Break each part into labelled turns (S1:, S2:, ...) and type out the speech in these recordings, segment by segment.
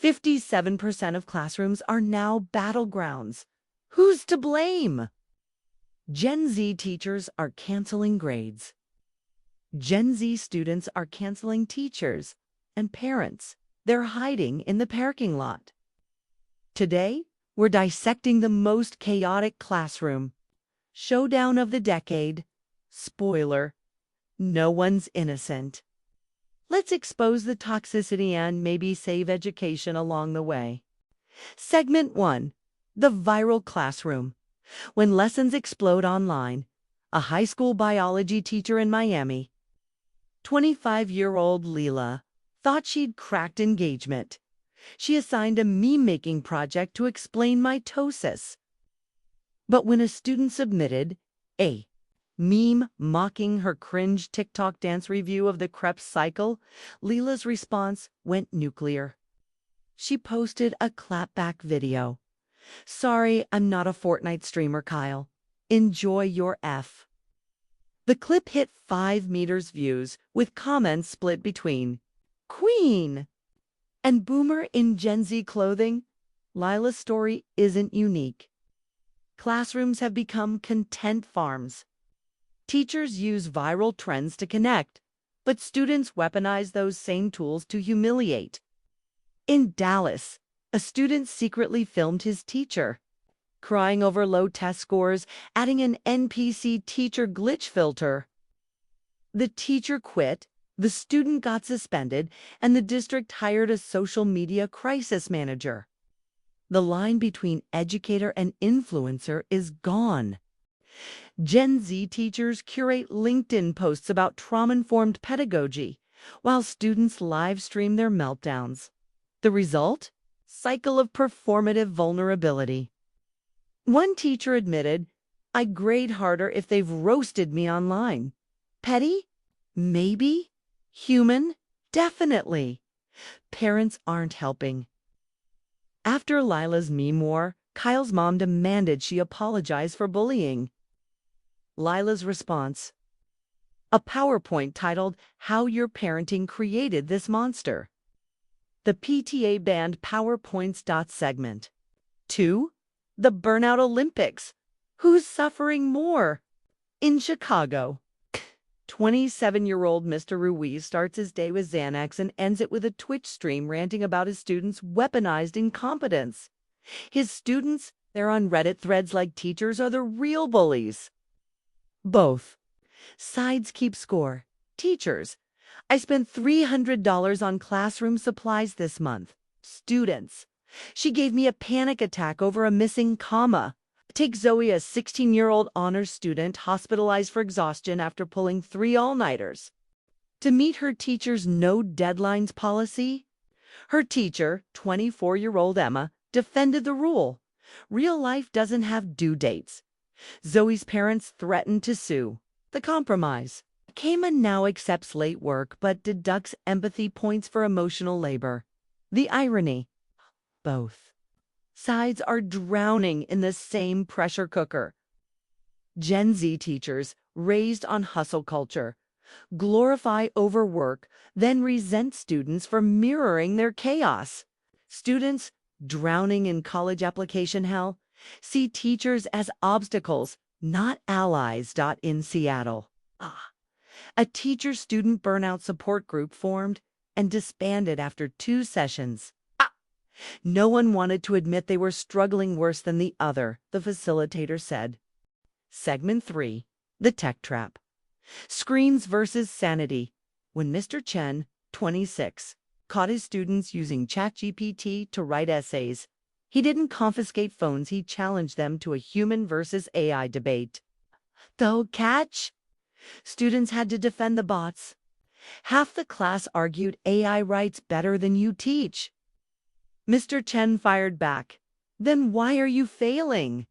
S1: 57% of classrooms are now battlegrounds. Who's to blame? Gen Z teachers are canceling grades. Gen Z students are canceling teachers and parents. They're hiding in the parking lot. Today, we're dissecting the most chaotic classroom. Showdown of the decade. Spoiler, no one's innocent. Let's expose the toxicity and maybe save education along the way. Segment 1. The viral classroom. When lessons explode online, a high school biology teacher in Miami, 25-year-old Leela, thought she'd cracked engagement. She assigned a meme-making project to explain mitosis. But when a student submitted a meme mocking her cringe TikTok dance review of the Krebs cycle, Leela's response went nuclear. She posted a clapback video. "Sorry, I'm not a Fortnite streamer, Kyle. Enjoy your F." The clip hit 5 million views, with comments split between "Queen" and "Boomer in Gen Z clothing." Lila's story isn't unique. Classrooms have become content farms. Teachers use viral trends to connect, but students weaponize those same tools to humiliate. In Dallas, a student secretly filmed his teacher, crying over low test scores, adding an NPC teacher glitch filter. The teacher quit, the student got suspended, and the district hired a social media crisis manager. The line between educator and influencer is gone. Gen Z teachers curate LinkedIn posts about trauma-informed pedagogy, while students live stream their meltdowns. The result? Cycle of performative vulnerability. One teacher admitted, "I grade harder if they've roasted me online." Petty? Maybe. Human? Definitely. Parents aren't helping. After Lila's meme war, Kyle's mom demanded she apologize for bullying. Lila's response: a PowerPoint titled "How Your Parenting Created This Monster." The PTA banned PowerPoints. Segment 2. The Burnout Olympics. Who's suffering more? In Chicago, 27-year-old Mr. Ruiz starts his day with Xanax and ends it with a Twitch stream ranting about his students' weaponized incompetence. His students, they're on Reddit threads like teachers are the real bullies. Both sides keep score. Teachers: "I spent $300 on classroom supplies this month." Students: "She gave me a panic attack over a missing comma." Take Zoe, a 16-year-old honors student hospitalized for exhaustion after pulling 3 all-nighters. To meet her teacher's no deadlines policy, her teacher, 24-year-old Emma, defended the rule. Real life doesn't have due dates. Zoe's parents threatened to sue. The compromise: Kama now accepts late work but deducts empathy points for emotional labor. The irony: both sides are drowning in the same pressure cooker. Gen Z teachers, raised on hustle culture, glorify overwork, then resent students for mirroring their chaos. Students, drowning in college application hell, see teachers as obstacles, not allies. In Seattle, a teacher-student burnout support group formed and disbanded after 2 sessions. No one wanted to admit they were struggling worse than the other, the facilitator said. Segment 3. The Tech Trap. Screens versus sanity. When Mr. Chen, 26, caught his students using ChatGPT to write essays, he didn't confiscate phones, he challenged them to a human versus AI debate. Though catch? Students had to defend the bots. Half the class argued AI writes better than you teach. Mr. Chen fired back. "Then why are you failing?"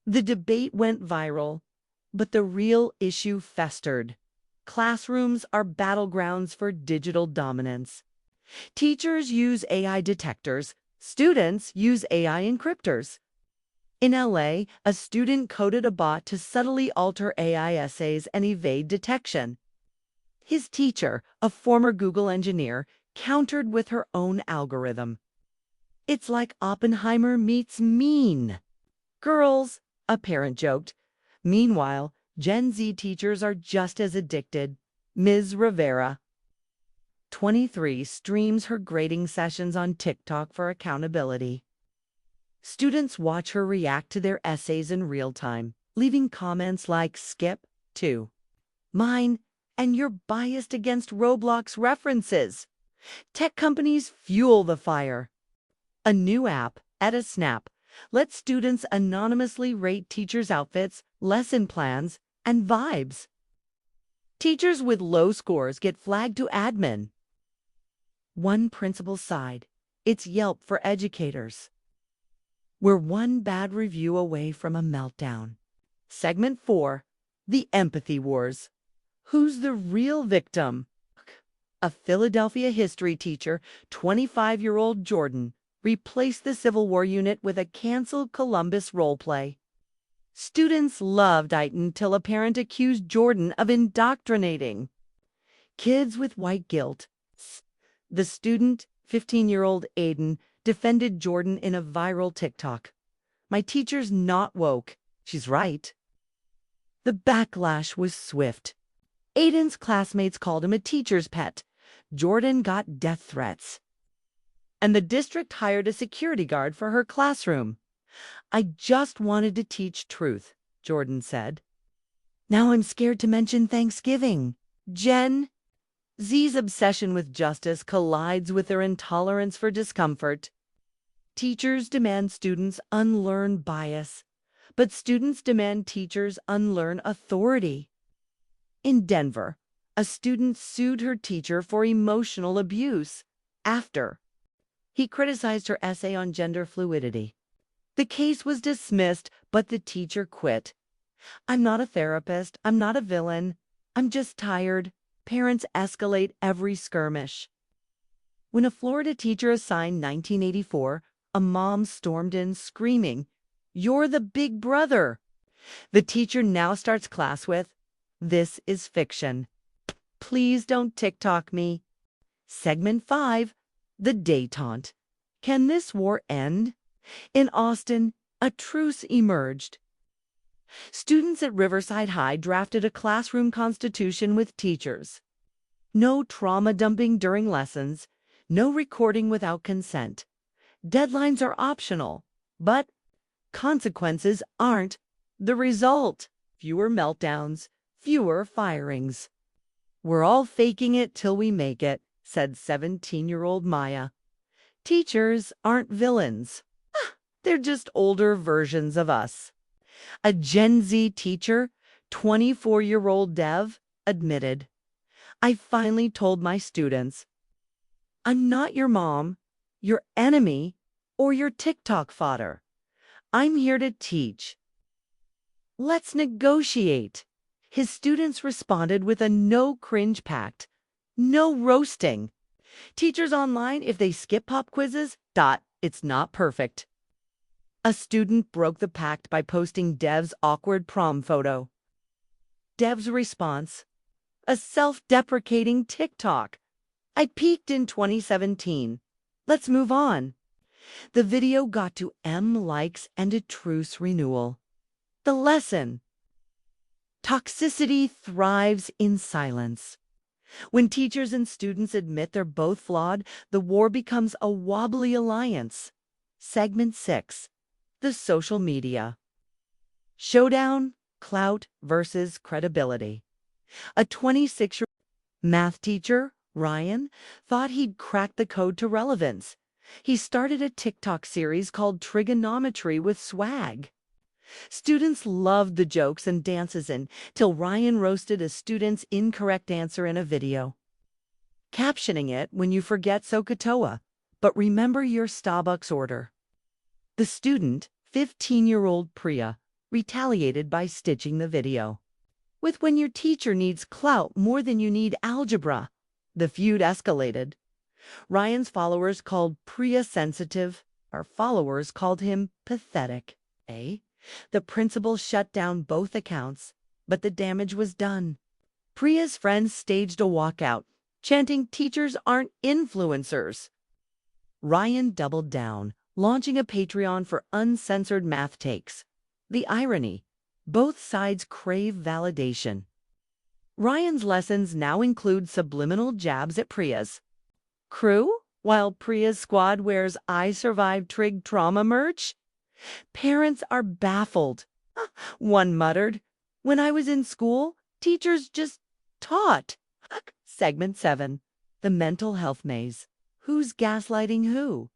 S1: The debate went viral, but the real issue festered. Classrooms are battlegrounds for digital dominance. Teachers use AI detectors, students use AI encryptors. In LA, a student coded a bot to subtly alter AI essays and evade detection. His teacher, a former Google engineer, countered with her own algorithm. It's like Oppenheimer meets Mean. Girls, a parent joked. Meanwhile, Gen Z teachers are just as addicted. Ms. Rivera, 23, streams her grading sessions on TikTok for accountability. Students watch her react to their essays in real time, leaving comments like skip, to, mine, and you're biased against Roblox references. Tech companies fuel the fire. A new app, Snap, lets students anonymously rate teachers' outfits, lesson plans, and vibes. Teachers with low scores get flagged to admin. One principal side, it's Yelp for educators. We're one bad review away from a meltdown. Segment 4, The Empathy Wars. Who's the real victim? A Philadelphia history teacher, 25-year-old Jordan, replaced the Civil War unit with a canceled Columbus roleplay. Students loved it until a parent accused Jordan of indoctrinating kids with white guilt. The student, 15-year-old Aiden, defended Jordan in a viral TikTok. My teacher's not woke. She's right. The backlash was swift. Aiden's classmates called him a teacher's pet. Jordan got death threats. And the district hired a security guard for her classroom. I just wanted to teach truth, Jordan said. Now I'm scared to mention Thanksgiving. Gen Z's obsession with justice collides with their intolerance for discomfort. Teachers demand students unlearn bias, but students demand teachers unlearn authority. In Denver, a student sued her teacher for emotional abuse after he criticized her essay on gender fluidity. The case was dismissed, but the teacher quit. I'm not a therapist. I'm not a villain. I'm just tired. Parents escalate every skirmish. When a Florida teacher assigned 1984, a mom stormed in screaming, "You're the big brother." The teacher now starts class with, "This is fiction. Please don't TikTok me." Segment 5, The Détente. Can this war end? In Austin, a truce emerged. Students at Riverside High drafted a classroom constitution with teachers. No trauma dumping during lessons, no recording without consent. Deadlines are optional, but consequences aren't. The result, fewer meltdowns, fewer firings. We're all faking it till we make it, said 17-year-old Maya. Teachers aren't villains. They're just older versions of us. A Gen Z teacher, 24-year-old Dev, admitted, I finally told my students, I'm not your mom, your enemy, or your TikTok fodder. I'm here to teach. Let's negotiate. His students responded with a no cringe pact. No roasting. Teachers online, if they skip pop quizzes, it's not perfect. A student broke the pact by posting Dev's awkward prom photo. Dev's response, a self-deprecating TikTok. I peaked in 2017. Let's move on. The video got to M likes and a truce renewal. The lesson. Toxicity thrives in silence. When teachers and students admit they're both flawed, the war becomes a wobbly alliance. Segment 6. The social media. Showdown, clout versus credibility. A 26-year-old math teacher, Ryan, thought he'd cracked the code to relevance. He started a TikTok series called Trigonometry with Swag. Students loved the jokes and dances till Ryan roasted a student's incorrect answer in a video. Captioning it, when you forget SoCatoa, but remember your Starbucks order. The student, 15-year-old Priya, retaliated by stitching the video with when your teacher needs clout more than you need algebra. The feud escalated. Ryan's followers called Priya sensitive. Our followers called him pathetic. The principal shut down both accounts, but the damage was done. Priya's friends staged a walkout, chanting teachers aren't influencers. Ryan doubled down, launching a Patreon for uncensored math takes. The irony: both sides crave validation. Ryan's lessons now include subliminal jabs at Priya's crew, while Priya's squad wears "I survived trig trauma" merch. Parents are baffled. One muttered, "When I was in school, teachers just taught." Segment 7. The Mental Health Maze. Who's gaslighting who?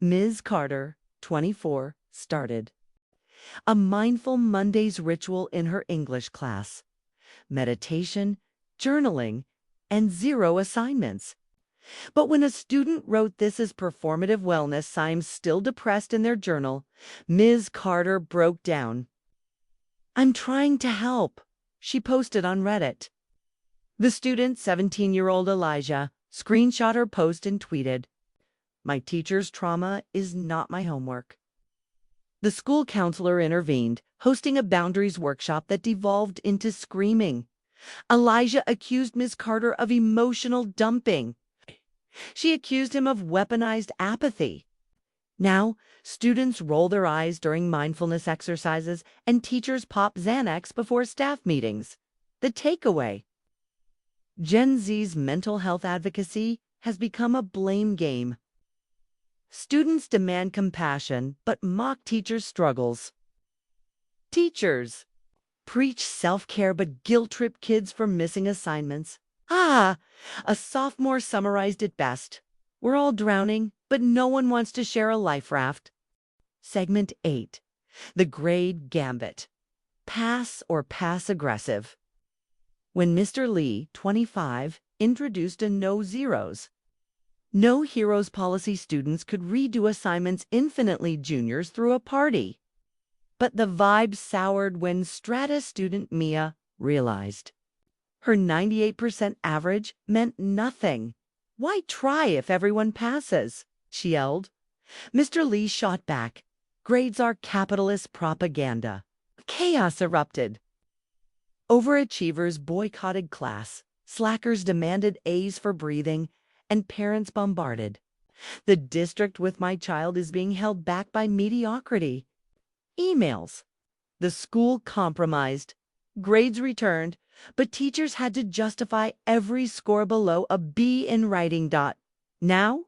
S1: Ms. Carter, 24, started a Mindful Mondays ritual in her English class. Meditation, journaling, and 0 assignments. But when a student wrote this as performative wellness, I'm still depressed in their journal, Ms. Carter broke down. "I'm trying to help," she posted on Reddit. The student, 17-year-old Elijah, screenshot her post and tweeted, "My teacher's trauma is not my homework." The school counselor intervened, hosting a boundaries workshop that devolved into screaming. Elijah accused Ms. Carter of emotional dumping. She accused him of weaponized apathy. Now, students roll their eyes during mindfulness exercises and teachers pop Xanax before staff meetings. The takeaway: Gen Z's mental health advocacy has become a blame game. Students demand compassion, but mock teachers' struggles. Teachers preach self-care but guilt-trip kids for missing assignments. A sophomore summarized it best: "We're all drowning, but no one wants to share a life raft." Segment 8. The Grade Gambit. Pass or pass-aggressive. When Mr. Lee, 25, introduced a no zeros, no heroes policy, students could redo assignments infinitely. Juniors threw a party. But the vibe soured when Strata student Mia realized her 98% average meant nothing. "Why try if everyone passes?" she yelled. Mr. Lee shot back, "Grades are capitalist propaganda." Chaos erupted. Overachievers boycotted class, slackers demanded A's for breathing, and parents bombarded. "The district with my child is being held back by mediocrity." Emails. The school compromised. Grades returned, but teachers had to justify every score below a B in writing. Now,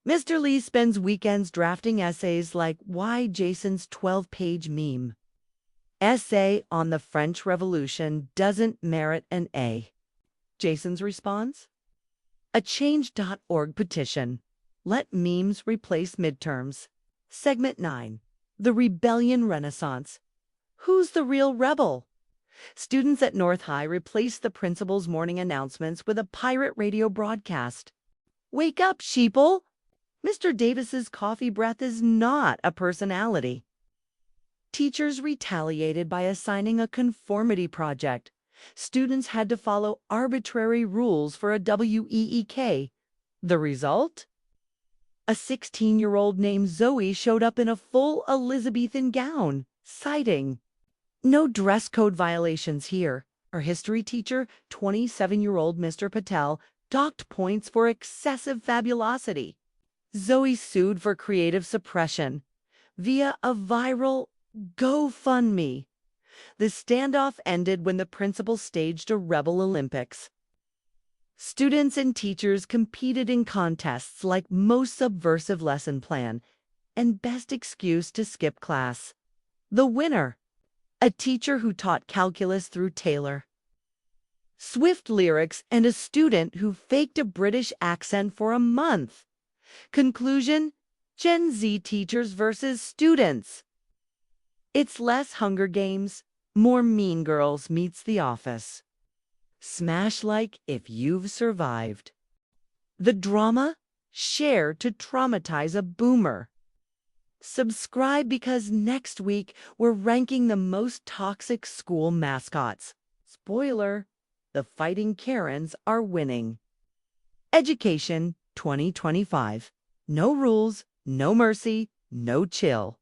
S1: Mr. Lee spends weekends drafting essays like "Why Jason's 12-page meme" essay on the French Revolution doesn't merit an A. Jason's response? A Change.org petition. Let memes replace midterms. Segment 9. The Rebellion Renaissance. Who's the real rebel? Students at North High replaced the principal's morning announcements with a pirate radio broadcast. "Wake up, sheeple! Mr. Davis's coffee breath is not a personality." Teachers retaliated by assigning a conformity project. Students had to follow arbitrary rules for a WEEK. The result? A 16-year-old named Zoe showed up in a full Elizabethan gown, citing, "No dress code violations here." Her history teacher, 27-year-old Mr. Patel, docked points for excessive fabulosity. Zoe sued for creative suppression via a viral GoFundMe. The standoff ended when the principal staged a rebel Olympics. Students and teachers competed in contests like most subversive lesson plan and best excuse to skip class. The winner: a teacher who taught calculus through Taylor Swift lyrics and a student who faked a British accent for a month. Conclusion: Gen Z teachers versus students. It's less Hunger Games, more Mean Girls meets The Office. Smash like if you've survived. The drama? Share to traumatize a boomer. Subscribe because next week we're ranking the most toxic school mascots. Spoiler: the Fighting Karens are winning. Education 2025. No rules, no mercy, no chill.